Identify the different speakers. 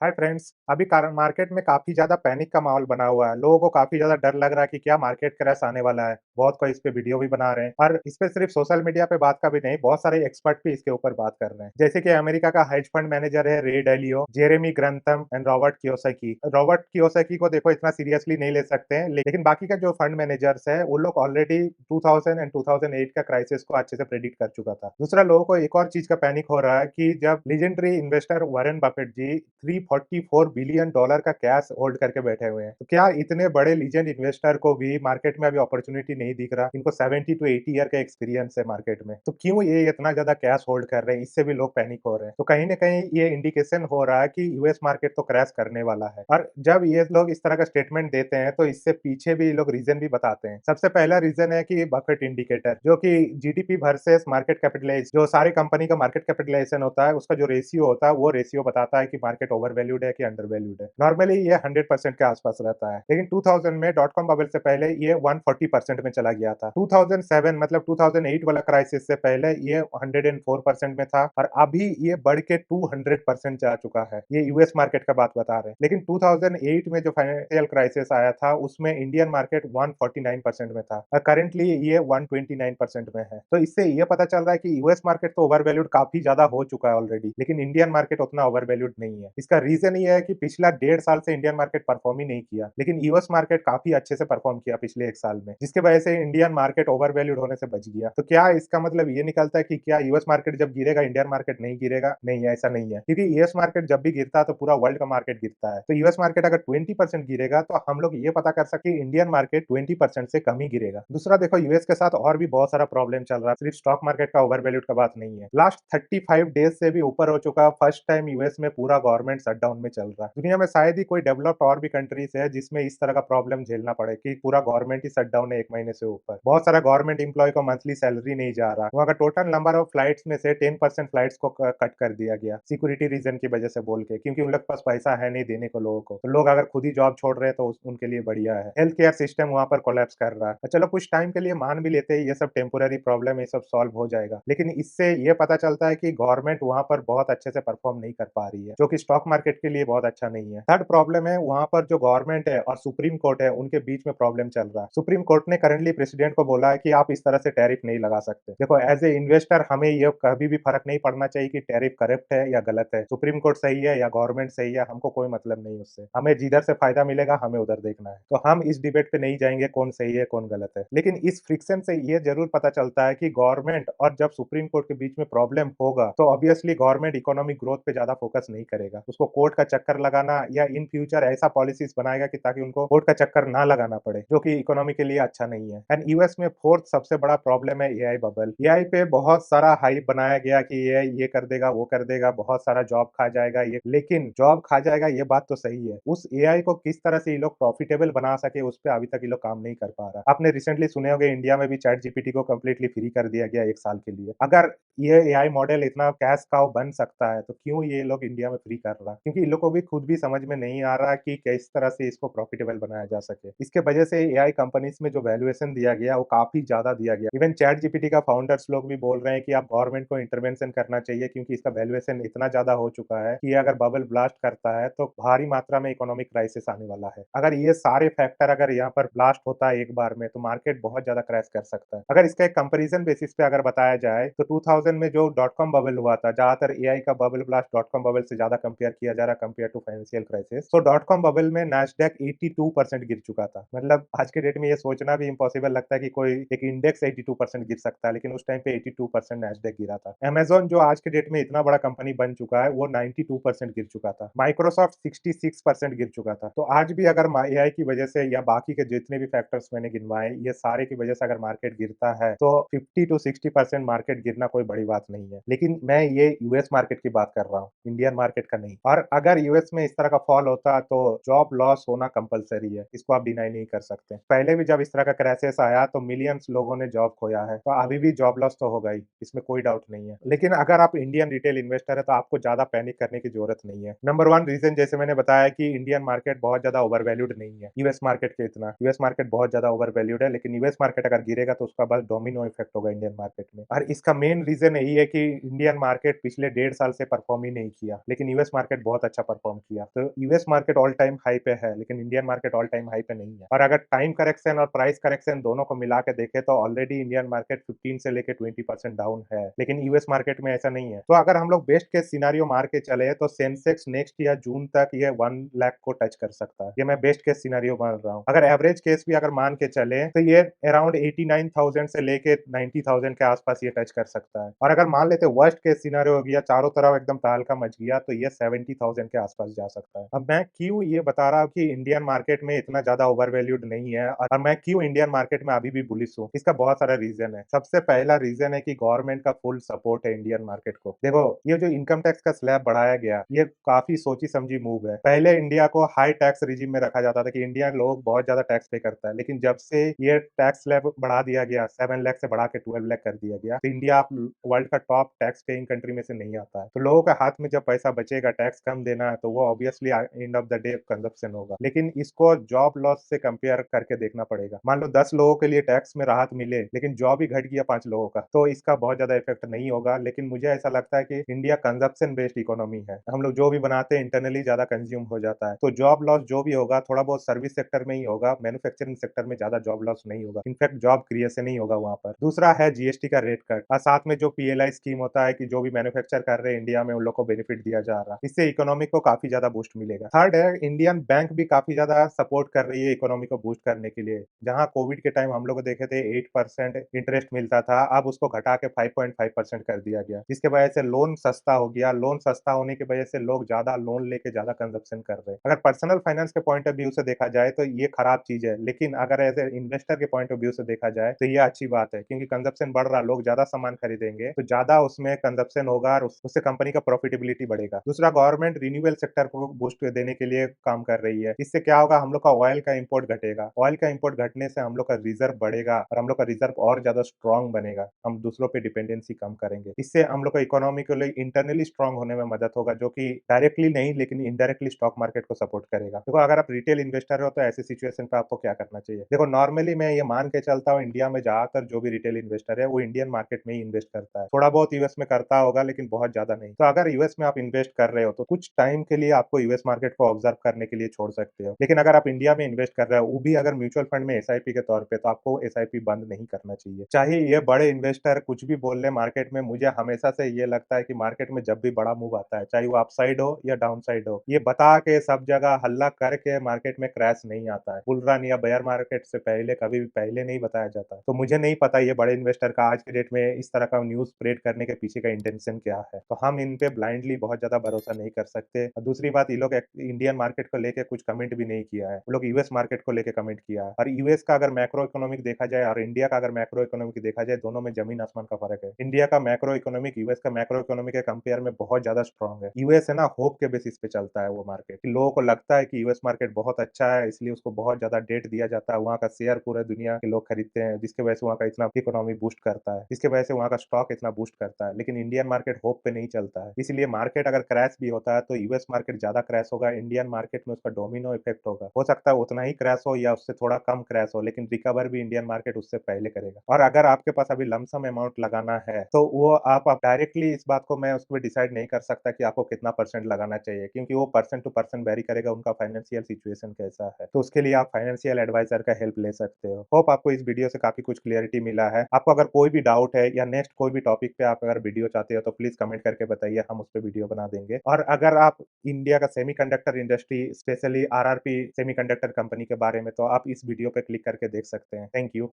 Speaker 1: Hi friends, अभी market में काफी ज्यादा पैनिक का माहौल बना हुआ है। लोगों को काफी ज्यादा डर लग रहा है कि क्या मार्केट क्रैश आने वाला है। बहुत कोई इस पे वीडियो भी बना रहे हैं और इस पे सिर्फ सोशल मीडिया पे बात का भी नहीं, बहुत सारे एक्सपर्ट भी इसके ऊपर बात कर रहे हैं। जैसे कि अमेरिका का हेज फंड मैनेजर है Ray Dalio, Jeremy Grantham and Robert Kiyosaki. Robert Kiyosaki को देखो इतना सीरियसली नहीं ले सकते हैं, लेकिन बाकी का जो फंड मैनेजर्स है वो लोग ऑलरेडी 2000 एंड 2008 का क्राइसिस को अच्छे से प्रेडिक्ट कर चुका था। दूसरा, लोगों को एक और चीज का पैनिक हो रहा है कि जब लीजेंडरी इन्वेस्टर वॉरेन बफेट जी 344 बिलियन डॉलर का कैश होल्ड करके बैठे हुए हैं, तो क्या इतने बड़े लीजेंड इन्वेस्टर को भी मार्केट में अभी अपॉर्चुनिटी नहीं दिख रहा? इनको 70 टू 80 ईयर का एक्सपीरियंस है मार्केट में, तो क्यों ये इतना ज्यादा कैश होल्ड कर रहे हैं? इससे भी लोग पैनिक हो रहे हैं। तो कहीं ना कहीं ये इंडिकेशन हो रहा है कि यूएस मार्केट तो क्रैश करने वाला है। और जब ये लोग इस तरह का स्टेटमेंट देते हैं तो इससे पीछे भी लोग रीजन भी बताते हैं। सबसे पहला रीजन है कि बफेट इंडिकेटर, जो कि जीडीपी वर्सेस मार्केट कैपिटलाइज, जो सारी कंपनी का मार्केट कैपिटलाइजेशन होता है उसका जो रेशियो होता है, वो रेशियो बताता है कि मार्केट ओवर वैल्यूड है कि अंडर वैल्यूड है। नॉर्मली ये 100% के आसपास रहता है, लेकिन 2000 में डॉट कॉम बबल से पहले ये 140% में चला गया था। 2007 मतलब 2008 वाला क्राइसिस से पहले ये 104% में था और अभी ये बढ़ के 200% जा चुका है। ये यूएस मार्केट का बात बता रहे हैं, लेकिन 2008 में जो फाइनेंशियल क्राइसिस आया था उसमें इंडियन मार्केट 149% में था और करेंटली ये 129% में है। तो इससे ये पता चल रहा है कि यूएस मार्केट तो ओवर वैल्यूड काफी ज्यादा हो चुका है ऑलरेडी, लेकिन इंडियन मार्केट उतना ओवर वैल्यूड नहीं है। इसका रीजन ये है कि पिछला 1.5 साल से इंडियन मार्केट परफॉर्म ही नहीं किया, लेकिन यूएस मार्केट काफी अच्छे से परफॉर्म किया पिछले 1 साल में, जिसके वजह से इंडियन मार्केट ओवर वैल्यूड होने से बच गया। तो क्या इसका मतलब ये निकलता है कि क्या यूएस मार्केट जब गिरेगा इंडियन मार्केट नहीं गिरेगा? नहीं, ऐसा नहीं है, क्योंकि यूएस मार्केट जब भी गिरता है तो पूरा वर्ल्ड का मार्केट गिरता है। तो यूएस मार्केट अगर 20% गिरेगा तो हम लोग ये पता कर सकते हैं इंडियन मार्केट 20% से कम ही गिरेगा। दूसरा, देखो यूएस के साथ और भी बहुत सारा प्रॉब्लम चल रहा है, सिर्फ स्टॉक मार्केट का ओवर वैल्यूड का बात नहीं है। लास्ट 35 डेज से भी ऊपर हो चुका, फर्स्ट टाइम यूएस में पूरा गवर्नमेंट शटडाउन में चल रहा है। दुनिया में शायद ही कोई डेवलप्ड और भी कंट्रीज है जिसमें इस तरह का प्रॉब्लम झेलना पड़े कि पूरा गवर्नमेंट ही शटडाउन है 1 महीने से ऊपर। बहुत सारा गवर्नमेंट एम्प्लॉय को मंथली सैलरी नहीं जा रहा, वहाँ का टोटल नंबर ऑफ फ्लाइट्स में से 10% फ्लाइट्स को कट कर दिया गया सिक्योरिटी रीजन की वजह से बोल के, क्योंकि उन लोग के पास पैसा है नहीं देने को लोगों को। तो लोग अगर खुद ही जॉब छोड़ रहे हैं तो उनके लिए बढ़िया है। हेल्थ केयर सिस्टम वहाँ पर कोलैप्स कर रहा है। और चलो कुछ टाइम के लिए मान भी लेते हैं ये सब टेम्पोररी प्रॉब्लम है, ये सब सॉल्व हो जाएगा, लेकिन इससे ये पता चलता है कि गवर्नमेंट वहाँ पर बहुत अच्छे से परफॉर्म नहीं कर पा रही है, जो कि स्टॉक मार्केट के लिए बहुत अच्छा नहीं है। थर्ड प्रॉब्लम है वहाँ पर जो गवर्नमेंट है और सुप्रीम कोर्ट है उनके बीच में प्रॉब्लम चल रहा है। सुप्रीम कोर्ट ने करंटली प्रेसिडेंट को बोला है कि आप इस तरह से टैरिफ नहीं लगा सकते। देखो एज ए इन्वेस्टर हमें ये कभी भी फर्क नहीं पड़ना चाहिए कि टैरिफ करेक्ट है या गलत है, सुप्रीम कोर्ट सही है या गवर्नमेंट सही है, हमको कोई मतलब नहीं उससे। हमें जिधर से फायदा मिलेगा हमें उधर देखना है। तो हम इस डिबेट पे नहीं जाएंगे कौन सही है कौन गलत है, लेकिन इस फ्रिक्शन से ये जरूर पता चलता है कि गवर्नमेंट और जब सुप्रीम कोर्ट के बीच में प्रॉब्लम होगा तो ऑब्वियसली गवर्नमेंट इकोनॉमिक ग्रोथ पे ज्यादा फोकस नहीं करेगा। उसको कोर्ट का चक्कर लगाना या इन फ्यूचर ऐसा पॉलिसीज बनाएगा कि ताकि उनको कोर्ट का चक्कर ना लगाना पड़े, जो कि इकोनॉमी के लिए अच्छा नहीं है। एंड यूएस में फोर्थ सबसे बड़ा प्रॉब्लम है एआई बबल। एआई पे बहुत सारा हाइप बनाया गया कि ये कर देगा वो कर देगा, बहुत सारा जॉब खा जाएगा ये, लेकिन जॉब खा जाएगा ये बात तो सही है, उस एआई को किस तरह से ये लोग प्रॉफिटेबल बना सके उस पे अभी तक ये लोग काम नहीं कर पा रहा। आपने रिसेंटली सुने होंगे इंडिया में भी चैट जीपीटी को कंप्लीटली फ्री कर दिया गया 1 साल के लिए। अगर ये एआई मॉडल इतना कैश काउ बन सकता है तो क्यों ये लोग इंडिया में फ्री कर रहा है? क्योंकि इन लोग को भी खुद भी समझ में नहीं आ रहा कि किस तरह से इसको प्रॉफिटेबल बनाया जा सके। इसके वजह से एआई कंपनीज में जो वैल्यूएशन दिया गया वो काफी ज्यादा दिया गया। इवन चैट जीपीटी का फाउंडर्स लोग भी बोल रहे हैं कि आप गवर्नमेंट को इंटरवेंशन करना चाहिए, क्योंकि इसका वैल्यूएशन इतना ज्यादा हो चुका है कि अगर बबल ब्लास्ट करता है तो भारी मात्रा में इकोनॉमिक क्राइसिस आने वाला है। अगर ये सारे फैक्टर अगर यहाँ पर ब्लास्ट होता है एक बार में तो मार्केट बहुत ज्यादा क्रैश कर सकता है। अगर इसका एक कंपैरिजन बेसिस पे अगर बताया जाए तो 2000 में जो डॉट कॉम बबल हुआ था, ज्यादातर एआई का bubble blast dot com bubble से ज्यादा कंपेयर किया जा रहा है कंपेयर टू फाइनेंशियल क्राइसिस। तो डॉट कॉम बबल में नैस्डैक 82% गिर चुका था। मतलब आज के डेट में ये सोचना भी इम्पॉसिबल लगता है कि कोई एक इंडेक्स 82% गिर सकता है, लेकिन उस टाइम पे 82% नैस्डैक गिरा था। अमेज़न जो आज के डेट में इतना बड़ा कंपनी बन चुका है वो 92% गिर चुका था। माइक्रोसॉफ्ट 66% गिर चुका था। तो आज भी अगर एआई की वजह से या बाकी के जितने भी फैक्टर्स मैंने गिनवाए ये सारे की वजह से अगर मार्केट गिरता है तो 50 टू 60% मार्केट गिरना कोई बड़ी बात नहीं है। लेकिन मैं ये यूएस मार्केट की बात कर रहा हूँ, इंडियन मार्केट का नहीं। और अगर यूएस में इस तरह का फॉल होता तो जॉब लॉस होना कंपलसरी है, इसको आप डिनाई नहीं कर सकते। पहले भी जब इस तरह का क्राइसिस आया तो मिलियंस लोगों ने जॉब खोया है, तो अभी भी जॉब लॉस तो होगा ही, इसमें कोई डाउट नहीं है। लेकिन अगर आप इंडियन रिटेल इन्वेस्टर है तो आपको ज्यादा पैनिक करने की जरूरत नहीं है। नंबर वन रीजन जैसे मैंने बताया कि इंडियन मार्केट बहुत ज्यादा ओवर वैल्यूड नहीं है यूएस मार्केट के इतना। यूएस मार्केट बहुत ज्यादा ओवर वैल्यूड है, लेकिन यूएस मार्केट अगर गिरेगा तो उसका बस डोमिनो इफेक्ट होगा इंडियन मार्केट में। और इसका मेन रीजन यही है कि इंडियन मार्केट पिछले 1.5 साल से परफॉर्म ही नहीं किया, लेकिन यूएस मार्केट बहुत अच्छा परफ़ॉर्म किया। तो US market all time high पे है, लेकिन Indian market all time high पे नहीं है। और अगर टाइम करेक्शन और प्राइस करेक्शन दोनों को मिला के देखें तो ऑलरेडी इंडियन मार्केट 15 से लेके 20% डाउन है, लेकिन यूएस मार्केट में ऐसा नहीं है। तो अगर हम लोग बेस्ट केस सिनेरियो मार के चले तो सेंसेक्स नेक्स्ट ईयर जून तक ये 1 लाख को टच कर सकता है। ये मैं बेस्ट केस सिनेरियो मान रहा हूँ। अगर एवरेज केस भी अगर मान के चले तो ये अराउंड 89,000 से लेके 90,000 के आसपास ये टच कर सकता है। और अगर मान लेते वर्स्ट केस सिनेरियो हो गया, चारों तरफ एकदम तहलका मच गया, तो ये 70,000 के आसपास जा सकता है। अब मैं क्यों ये बता रहा हूँ कि इंडियन मार्केट में इतना ज्यादा ओवर वैल्यूड नहीं है और मैं क्यों इंडियन मार्केट में अभी भी बुलिश हूँ, इसका बहुत सारा रीजन है। सबसे पहला रीजन है कि गवर्नमेंट का फुल सपोर्ट है इंडियन मार्केट को। देखो, ये जो इनकम टैक्स का स्लैब बढ़ाया गया, ये काफी सोची समझी मूव है। पहले इंडिया को हाई टैक्स रिजीम में रखा जाता था कि इंडिया लोग बहुत ज्यादा टैक्स पे करता है, लेकिन जब से ये टैक्स स्लैब बढ़ा दिया गया, 7 लाख से बढ़ा के 12 लाख कर दिया गया, तो इंडिया अब वर्ल्ड का टॉप टैक्स पेइंग कंट्री में से नहीं आता है। तो लोगों के हाथ में जब पैसा बचेगा, टैक्स कम देना है, तो वो obviously end of the day consumption होगा। लेकिन इसको जॉब लॉस से कंपेयर करके देखना पड़ेगा। मान लो 10 लोगों के लिए टैक्स में राहत मिले, लेकिन जॉब ही घट गया 5 लोगों का, तो इसका बहुत ज्यादा इफेक्ट नहीं होगा। लेकिन मुझे ऐसा लगता है कि इंडिया कंजप्शन बेस्ड इकोनॉमी है। हम लोग जो भी बनाते हैं इंटरनली ज्यादा कंज्यूम हो जाता है, तो जॉब लॉस जो भी होगा थोड़ा बहुत सर्विस सेक्टर में ही होगा, मैन्युफैक्चरिंग सेक्टर में ज्यादा जॉब लॉस नहीं होगा। इनफैक्ट जॉब क्रिएशन ही होगा वहां पर। दूसरा है जीएसटी का रेट कट, और साथ में जो पीएलआई स्कीम होता है कि जो भी मैन्युफैक्चर कर रहे हैं इंडिया में उन लोग को बेनिफिट दिया जा रहा है, इससे इकोनॉमी को काफी ज्यादा बूस्ट मिलेगा। थर्ड है, इंडियन बैंक भी काफी ज्यादा सपोर्ट कर रही है इकोनॉमी को बूस्ट करने के लिए। जहां कोविड के टाइम हम लोग देखे थे 8% इंटरेस्ट मिलता था, अब उसको घटा के 5.5% कर दिया गया, जिसके वजह से लोन सस्ता हो गया। लोन सस्ता होने की वजह से लोग ज्यादा लोन लेके ज्यादा कंजप्शन कर रहे हैं। अगर पर्सनल फाइनेंस के पॉइंट ऑफ व्यू से देखा जाए तो ये खराब चीज है, लेकिन अगर एज इन्वेस्टर के पॉइंट ऑफ व्यू से देखा जाए तो ये अच्छी बात है, क्योंकि कंजप्शन बढ़ रहा, लोग ज्यादा सामान खरीदेंगे तो ज्यादा उसमें कंजप्शन होगा और उससे कंपनी का प्रॉफिटेबिलिटी बढ़ेगा। दूसरा, गवर्नमेंट रिन्यूएबल सेक्टर को बूस्ट देने के लिए काम कर रही है। इससे क्या होगा, हम लोग का ऑयल का इंपोर्ट घटेगा। ऑयल का इंपोर्ट घटने से हम लोग का रिजर्व बढ़ेगा और हम लोग का रिजर्व और ज्यादा स्ट्रांग बनेगा। हम दूसरों पे डिपेंडेंसी कम करेंगे। इससे हम लोग का इकोनॉमी के लिए इंटरनली स्ट्रांग होने में मदद होगा, जो कि डायरेक्टली नहीं लेकिन इनडायरेक्टली स्टॉक मार्केट को सपोर्ट करेगा। देखो, अगर आप रिटेल इन्वेस्टर हो तो ऐसी सिचुएशन पे आपको क्या करना चाहिए। देखो, नॉर्मली मैं ये मान के चलता हूँ इंडिया में ज्यादातर जो भी रिटेल इन्वेस्टर है वो इंडियन मार्केट में ही इन्वेस्ट करता है। थोड़ा बहुत यूएस में करता होगा, लेकिन बहुत ज्यादा नहीं। तो अगर यूएस में आप इन्वेस्ट कर रहे हो तो कुछ टाइम के लिए आपको यूएस मार्केट को ऑब्जर्व करने के लिए छोड़ सकते हो। लेकिन अगर आप इंडिया में इन्वेस्ट कर रहे हो, वो भी अगर म्यूचुअल फंड में एसआईपी के तौर पे, तो आपको एसआईपी बंद नहीं करना चाहिए। चाहे ये बड़े इन्वेस्टर कुछ भी बोल ले मार्केट में, मुझे हमेशा से ये लगता है कि मार्केट में जब भी बड़ा मूव आता है, चाहे वो अपसाइड हो या डाउन साइड हो, ये बता के सब जगह हल्ला करके मार्केट में क्रैश नहीं आता है। बुल रन या बेयर मार्केट से पहले कभी भी पहले नहीं बताया जाता। तो मुझे नहीं पता ये बड़े इन्वेस्टर का आज के डेट में इस तरह का न्यूज स्प्रेड करने के पीछे का इंटेंशन क्या है। तो हम इन पे ब्लाइंडली बहुत ज्यादा भरोसा नहीं कर सकते। और दूसरी बात, ये लोग इंडियन मार्केट को लेके कुछ कमेंट भी नहीं किया है, वो लोग यूएस मार्केट को लेके कमेंट किया है। और यूएस का अगर मैक्रो इकोनॉमिक देखा जाए और इंडिया का अगर मैक्रो इकोनॉमिक देखा जाए, दोनों में जमीन आसमान का फर्क है। इंडिया का मैक्रो इकोनॉमिक यूएस का मैक्रो इकोनॉमिक के कंपेयर में बहुत ज्यादा स्ट्रांग है। यूएस है ना, होप के बेसिस पे चलता है वो मार्केट। लोगों को लगता है कि यूएस मार्केट बहुत अच्छा है, इसलिए उसको बहुत ज्यादा डेट दिया जाता है। वहाँ का शेयर पूरे दुनिया के लोग खरीदते हैं, जिसके वजह से वहाँ का इतना इकोनॉमी बूस्ट करता है, जिसके वजह से वहाँ का स्टॉक इतना बूस्ट करता है। लेकिन इंडियन मार्केट होप पे नहीं चलता है, इसलिए मार्केट अगर क्रैश भी होता है तो यूएस मार्केट ज्यादा क्रैश होगा, इंडियन मार्केट में उसका डोमिनो इफेक्ट होगा। हो सकता है उतना ही क्रैश हो या उससे थोड़ा कम क्रैश हो, लेकिन रिकवर भी इंडियन मार्केट उससे पहले करेगा। और अगर आपके पास अभी लमसम अमाउंट लगाना है तो वो आप डायरेक्टली इस बात को मैं उस पर डिसाइड नहीं कर सकता कि आपको कितना परसेंट लगाना चाहिए, क्योंकि वो पर्सन टू पर्सन वेरी करेगा, उनका फाइनेंशियल सिचुएशन कैसा है। तो उसके लिए आप फाइनेंशियल एडवाइजर का हेल्प ले सकते हो। होप आपको इस वीडियो से काफी कुछ क्लियरिटी मिला है। आपको अगर कोई भी डाउट है या नेक्स्ट कोई भी टॉपिक पे आप अगर वीडियो चाहते हो तो प्लीज कमेंट करके बताइए, हम उस पर वीडियो बना देंगे। और अगर आप इंडिया का semiconductor industry, specially RRP semiconductor company के बारे में, तो आप इस वीडियो पे क्लिक करके देख सकते हैं। Thank you.